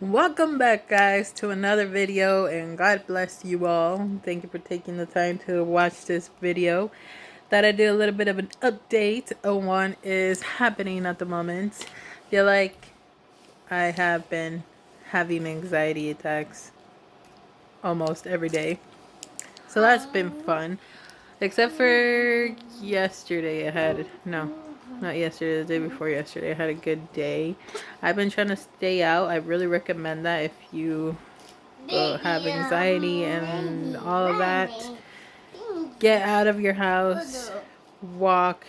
Welcome back, guys, to another video, and God bless you all. Thank you for taking the time to watch this video. Thought I'd do a little bit of an update on what is happening at the moment. Feel like I have been having anxiety attacks almost every day, so that's been fun. Except for yesterday, I had no, not yesterday, the day before yesterday. I had a good day. I've been trying to stay out. I really recommend that if you have anxiety and all of that. Get out of your house, walk,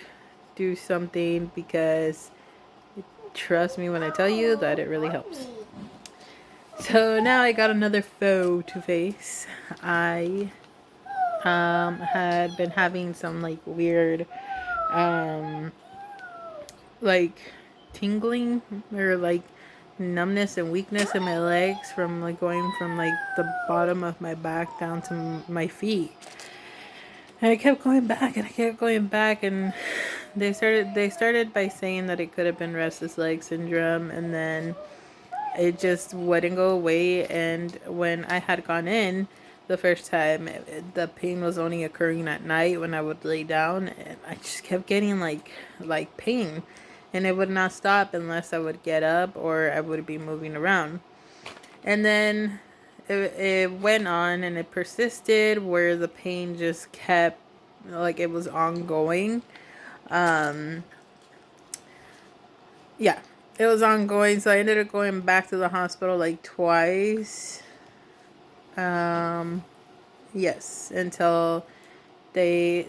do something, because trust me when I tell you that it really helps. So now I got another foe to face. I had been having some like weird like tingling or like numbness and weakness in my legs from like going from like the bottom of my back down to my feet. And I kept going back and I kept going back, and they started by saying that it could have been restless leg syndrome, and then it just wouldn't go away. And when I had gone in the first time, the pain was only occurring at night when I would lay down, and I just kept getting like pain, and it would not stop unless I would get up or I would be moving around. And then it went on and it persisted where the pain just kept, like, it was ongoing. um yeah, it was ongoing, so I ended up going back to the hospital like twice. Yes, until the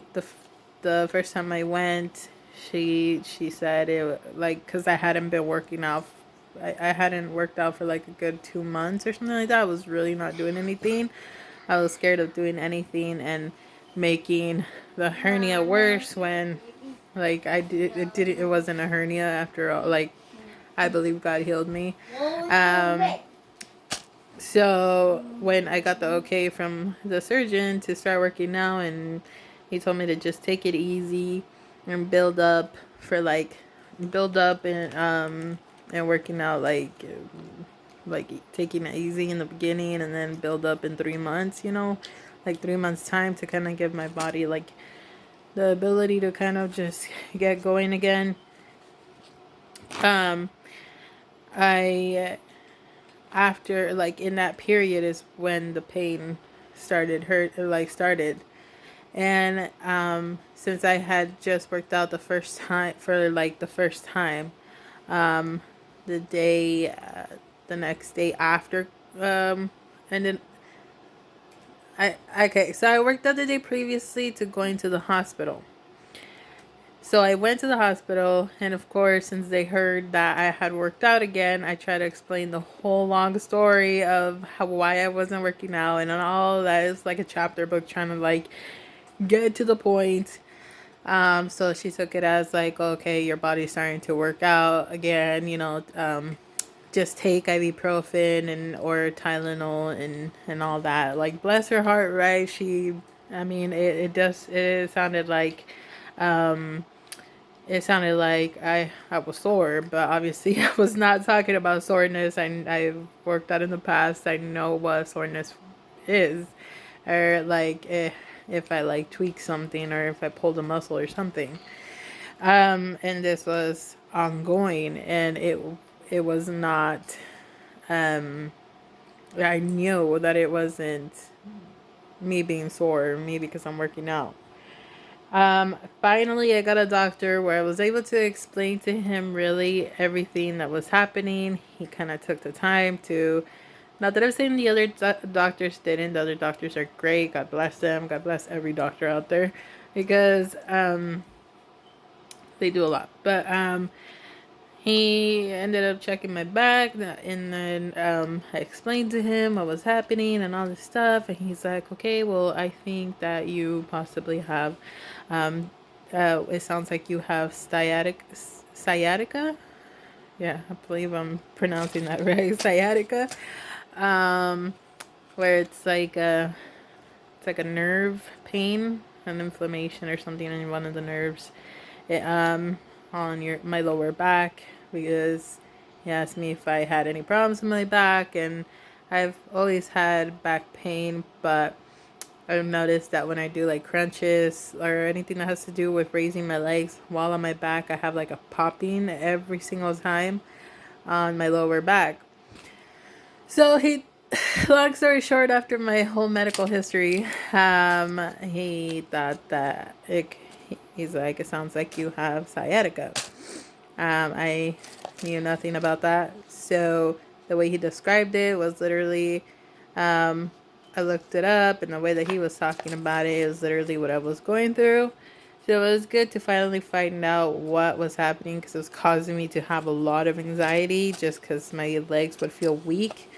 first time I went, she said it, like, because I hadn't been working out. I hadn't worked out for like a good 2 months or something like that. I was really not doing anything. I was scared of doing anything and making the hernia worse when, like, it wasn't a hernia after all. Like, I believe God healed me. So when I got the okay from the surgeon to start working now, and he told me to just take it easy and build up and working out, like taking it easy in the beginning and then build up in 3 months, like 3 months time, to kind of give my body like the ability to kind of just get going again. um I After, like, in that period is when the pain started. And since I had just worked out the first time, um the day the next day after, and then so I worked out the day previously to going to the hospital. So I went to the hospital, and of course, since they heard that I had worked out again, I tried to explain the whole long story of why I wasn't working out, and all of that is like a chapter book, trying to like get to the point. So she took it as like, okay, your body's starting to work out again, just take ibuprofen and or Tylenol and all that. Like, bless her heart, right? I mean, um, it sounded like I was sore, but obviously I was not talking about soreness. I've worked out in the past. I know what soreness is, or like if I like tweak something or if I pulled a muscle or something. And this was ongoing, and it was not. Um, I knew that it wasn't me being sore, me because I'm working out. Finally, I got a doctor where I was able to explain to him really everything that was happening. He kind of took the time to, not that I'm saying the other doctors didn't. The other doctors are great. God bless them. God bless every doctor out there, because they do a lot. But he ended up checking my back, and then I explained to him what was happening and all this stuff, and he's like, okay, well, I think that you possibly have, it sounds like you have sciatica. Yeah, I believe I'm pronouncing that right. Sciatica, um, where it's like a nerve pain, an inflammation or something in one of the nerves, it, on my lower back, because he asked me if I had any problems with my back, and I've always had back pain, but I've noticed that when I do like crunches or anything that has to do with raising my legs while on my back, I have like a popping every single time on my lower back. So long story short, after my whole medical history, he thought that he's like, it sounds like you have sciatica. I knew nothing about that. So the way he described it was literally, I looked it up, and the way that he was talking about it is literally what I was going through. So it was good to finally find out what was happening, because it was causing me to have a lot of anxiety just because my legs would feel weak.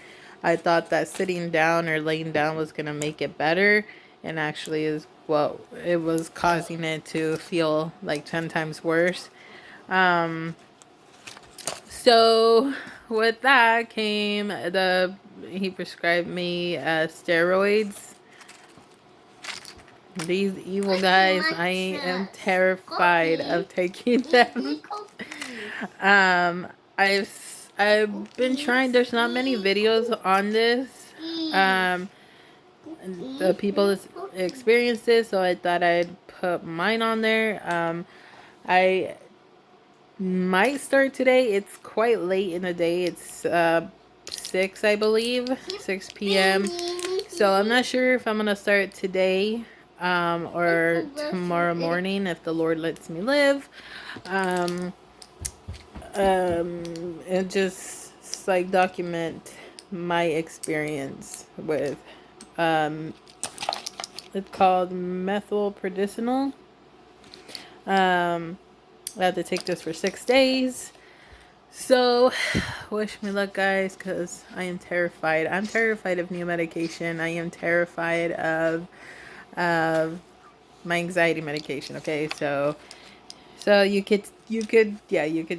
I thought that sitting down or laying down was going to make it better, and actually is what it was causing it to feel like 10 times worse. So with that came he prescribed me steroids. These evil guys, I am terrified of taking them. I've been trying. There's not many videos on this. The people that experienced this, so I thought I'd put mine on there. I might start today. It's quite late in the day. It's 6, I believe, 6 p.m. So I'm not sure if I'm gonna start today or tomorrow morning, if the Lord lets me live. And just like document my experience with it's called Methylprednisolone. I had to take this for 6 days. So, wish me luck, guys, because I am terrified. I'm terrified of new medication. I am terrified of my anxiety medication. Okay, so you could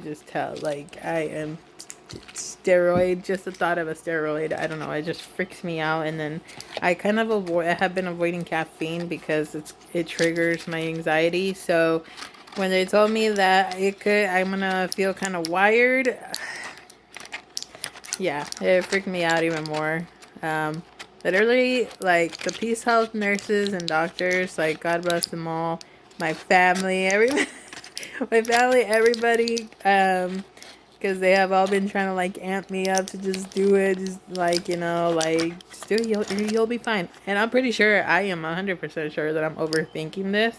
just tell, like, I am steroid. Just the thought of a steroid, I don't know, it just freaks me out. And then I have been avoiding caffeine because it triggers my anxiety. So when they told me that I'm gonna feel kind of wired, yeah, it freaked me out even more. Literally, like, the Peace Health nurses and doctors, like, God bless them all, my family, everybody, because they have all been trying to, like, amp me up to just do it, just, like, like, just do it, you'll be fine. And I'm pretty sure, I am 100% sure that I'm overthinking this.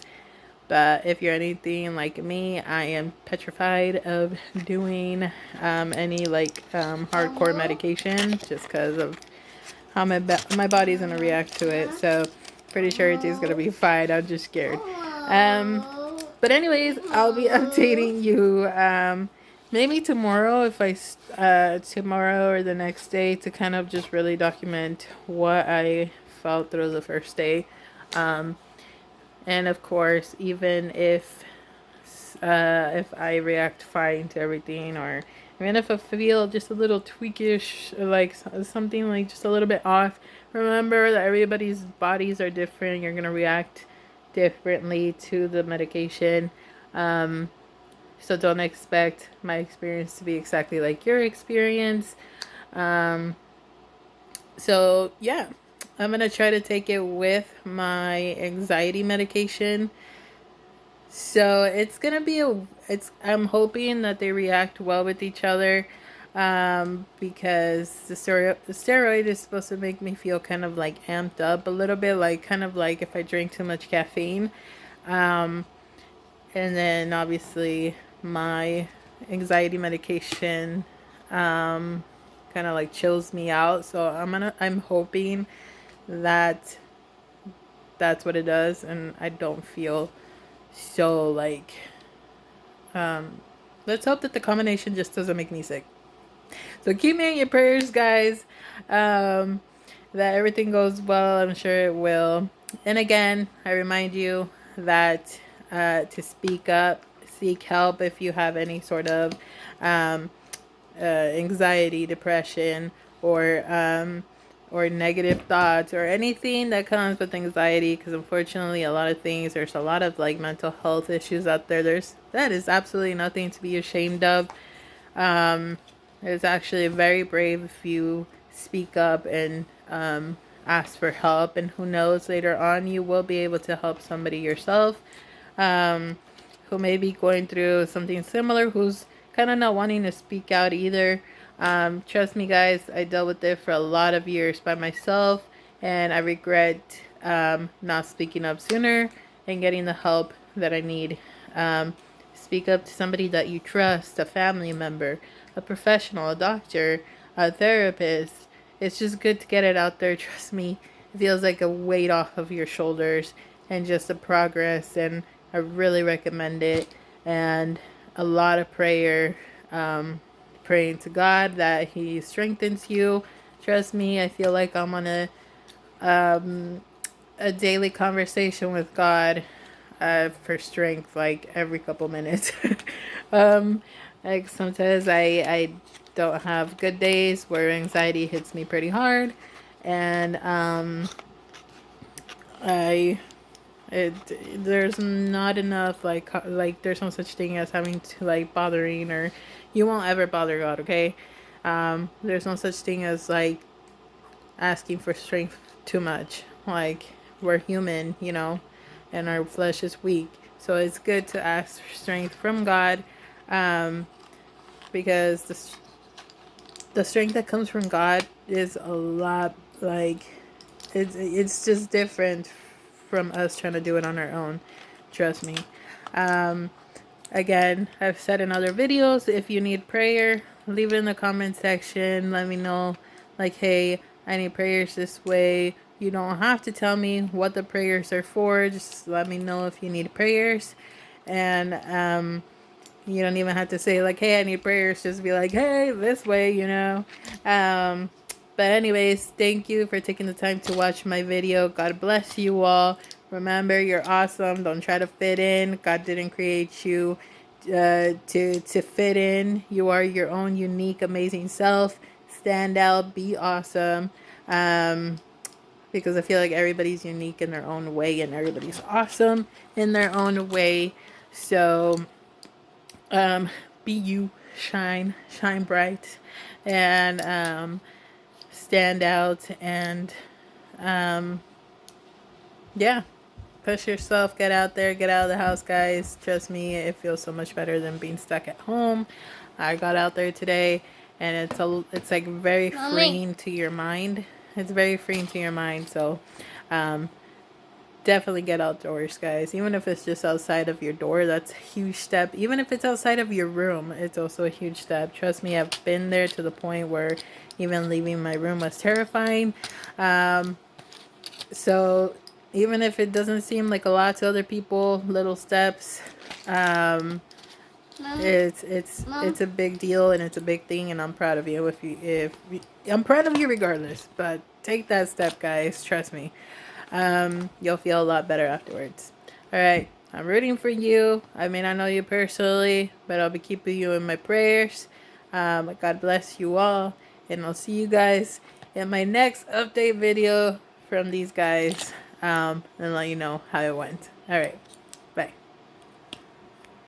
But if you're anything like me, I am petrified of doing any like hardcore medication, just because of how my body's gonna react to it. So pretty sure everything's gonna be fine. I'm just scared. But anyways, I'll be updating you maybe tomorrow, if tomorrow or the next day, to kind of just really document what I felt through the first day. And of course, even if I react fine to everything, or even if I feel just a little tweakish, like something like just a little bit off, remember that everybody's bodies are different. You're gonna react differently to the medication. So don't expect my experience to be exactly like your experience. So yeah, I'm gonna try to take it with my anxiety medication. So it's gonna be I'm hoping that they react well with each other, because the steroid is supposed to make me feel kind of like amped up a little bit, like kind of like if I drink too much caffeine. And then obviously my anxiety medication kind of like chills me out. So I'm hoping that that's what it does, and I don't feel so like let's hope that the combination just doesn't make me sick. So keep me in your prayers, guys, that everything goes well. I'm sure it will. And again, I remind you that to speak up, seek help if you have any sort of anxiety, depression, or negative thoughts, or anything that comes with anxiety, because unfortunately there's a lot of like mental health issues out there. That is absolutely nothing to be ashamed of. It's actually very brave if you speak up and ask for help. And who knows, later on you will be able to help somebody yourself, um, who may be going through something similar, who's kind of not wanting to speak out either. Trust me, guys, I dealt with it for a lot of years by myself, and I regret not speaking up sooner and getting the help that I need. Speak up to somebody that you trust, a family member, a professional, a doctor, a therapist. It's just good to get it out there. Trust me, it feels like a weight off of your shoulders and just a progress. And I really recommend it. And a lot of prayer, praying to God that He strengthens you. Trust me, I feel like I'm on a daily conversation with God for strength, like every couple minutes. um, like sometimes I don't have good days where anxiety hits me pretty hard, and I it there's not enough like there's no such thing as having to like bothering, or you won't ever bother God, okay? There's no such thing as like asking for strength too much. Like, we're human, you know, and our flesh is weak. So it's good to ask for strength from God, um, because the strength that comes from God is a lot like it's just different from us trying to do it on our own. Trust me. Um, Again, I've said in other videos, if you need prayer, leave it in the comment section. Let me know, like, hey, I need prayers this way. You don't have to tell me what the prayers are for. Just let me know if you need prayers. And you don't even have to say, like, hey, I need prayers. Just be like, hey, this way, you know. But anyways, thank you for taking the time to watch my video. God bless you all. Remember, you're awesome. Don't try to fit in. God didn't create you to fit in. You are your own unique, amazing self. Stand out. Be awesome. Because I feel like everybody's unique in their own way, and everybody's awesome in their own way. So, be you. Shine bright, and stand out, and yeah, push yourself, get out there, get out of the house, guys. Trust me, it feels so much better than being stuck at home. I got out there today, and it's like very freeing to your mind. It's very freeing to your mind. So definitely get outdoors, guys. Even if it's just outside of your door, that's a huge step. Even if it's outside of your room, it's also a huge step. Trust me, I've been there to the point where even leaving my room was terrifying. So even if it doesn't seem like a lot to other people, little steps, it's a big deal, and it's a big thing, and I'm proud of you. I'm proud of you regardless, but take that step, guys. Trust me. You'll feel a lot better afterwards. All right, I'm rooting for you. I may not know you personally, but I'll be keeping you in my prayers. God bless you all, and I'll see you guys in my next update video from these guys, and let you know how it went. All right.